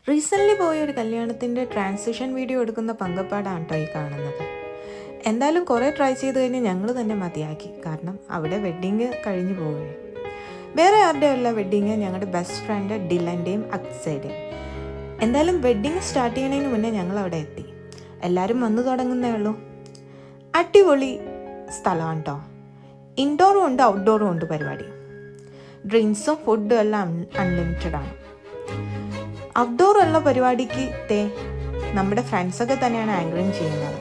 Recently പോയ ഒരു കല്യാണത്തിൻ്റെ ട്രാൻസിഷൻ വീഡിയോ എടുക്കുന്ന പങ്കപ്പാടാണ് കേട്ടോ ഈ കാണുന്നത്. എന്തായാലും കുറേ ട്രൈ ചെയ്ത് കഴിഞ്ഞ് ഞങ്ങൾ തന്നെ മതിയാക്കി. കാരണം അവിടെ വെഡ്ഡിങ് കഴിഞ്ഞു പോവുകയാണ്. വേറെ ആരുടെയും അല്ല വെഡ്ഡിങ്, ഞങ്ങളുടെ ബെസ്റ്റ് ഫ്രണ്ട് ഡിലൻ്റെയും അക്സയുടെയും. എന്തായാലും വെഡ്ഡിങ് സ്റ്റാർട്ട് ചെയ്യണതിന് മുന്നേ ഞങ്ങൾ അവിടെ എത്തി. എല്ലാവരും വന്നു തുടങ്ങുന്നേ ഉള്ളൂ. അടിപൊളി സ്ഥലമാണ് കേട്ടോ. ഇൻഡോറും ഉണ്ട് ഔട്ട്ഡോറും ഉണ്ട് പരിപാടി. ഡ്രിങ്ക്സും ഫുഡും എല്ലാം അൺലിമിറ്റഡ് ആണ്. ഔട്ട്ഡോർ ഉള്ള പരിപാടിക്ക് നമ്മുടെ ഫ്രണ്ട്സൊക്കെ തന്നെയാണ് ആങ്കറിങ് ചെയ്യുന്നത്.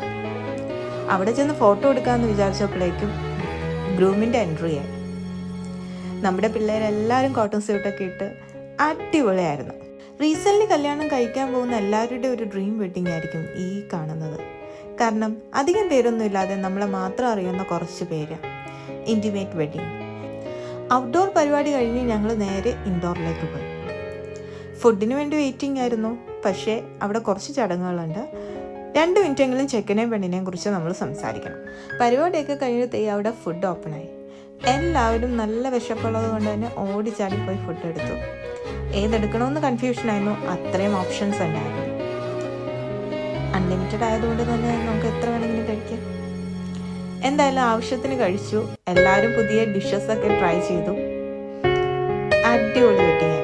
അവിടെ ചെന്ന് ഫോട്ടോ എടുക്കാമെന്ന് വിചാരിച്ചപ്പോഴേക്കും ഗ്രൂമിൻ്റെ എൻട്രി ആയി. നമ്മുടെ പിള്ളേരെല്ലാവരും കോട്ടൺ സ്യൂട്ടൊക്കെ ഇട്ട് അടിപൊളിയായിരുന്നു. റീസെൻ്റ്ലി കല്യാണം കഴിക്കാൻ പോകുന്ന എല്ലാവരുടെയും ഒരു ഡ്രീം വെഡ്ഡിങ് ആയിരിക്കും ഈ കാണുന്നത്. കാരണം അധികം പേരൊന്നും ഇല്ലാതെ നമ്മളെ മാത്രം അറിയുന്ന കുറച്ച് പേര്. Intimate wedding. ഔട്ട്ഡോർ പരിപാടി കഴിഞ്ഞ് ഞങ്ങൾ നേരെ ഇൻഡോറിലേക്ക് പോയി. ഫുഡിന് വേണ്ടി വെയിറ്റിംഗ് ആയിരുന്നു. പക്ഷേ അവിടെ കുറച്ച് ചടങ്ങുകളുണ്ട്. 2 മിനിറ്റെങ്കിലും ചെക്കനെയും പെണ്ണിനെയും കുറിച്ച് നമ്മൾ സംസാരിക്കണം. പരിപാടിയൊക്കെ കഴിഞ്ഞ് അവിടെ ഫുഡ് ഓപ്പണായി. എല്ലാവരും നല്ല വിശപ്പുള്ളത് കൊണ്ട് തന്നെ ഓടിച്ചാടി പോയി ഫുഡ് എടുത്തു. ഏതെടുക്കണമെന്ന് കൺഫ്യൂഷനായിരുന്നു. അത്രയും ഓപ്ഷൻസ് ഉണ്ടായിരുന്നു. അൺലിമിറ്റഡ് ആയതുകൊണ്ട് തന്നെ നമുക്ക് എത്ര വേണമെങ്കിലും കഴിക്കാം. എന്തായാലും ആവശ്യത്തിന് കഴിച്ചു. എല്ലാവരും പുതിയ ഡിഷസൊക്കെ ട്രൈ ചെയ്തു. അടിപൊളി വെഡ്ഡിങ്.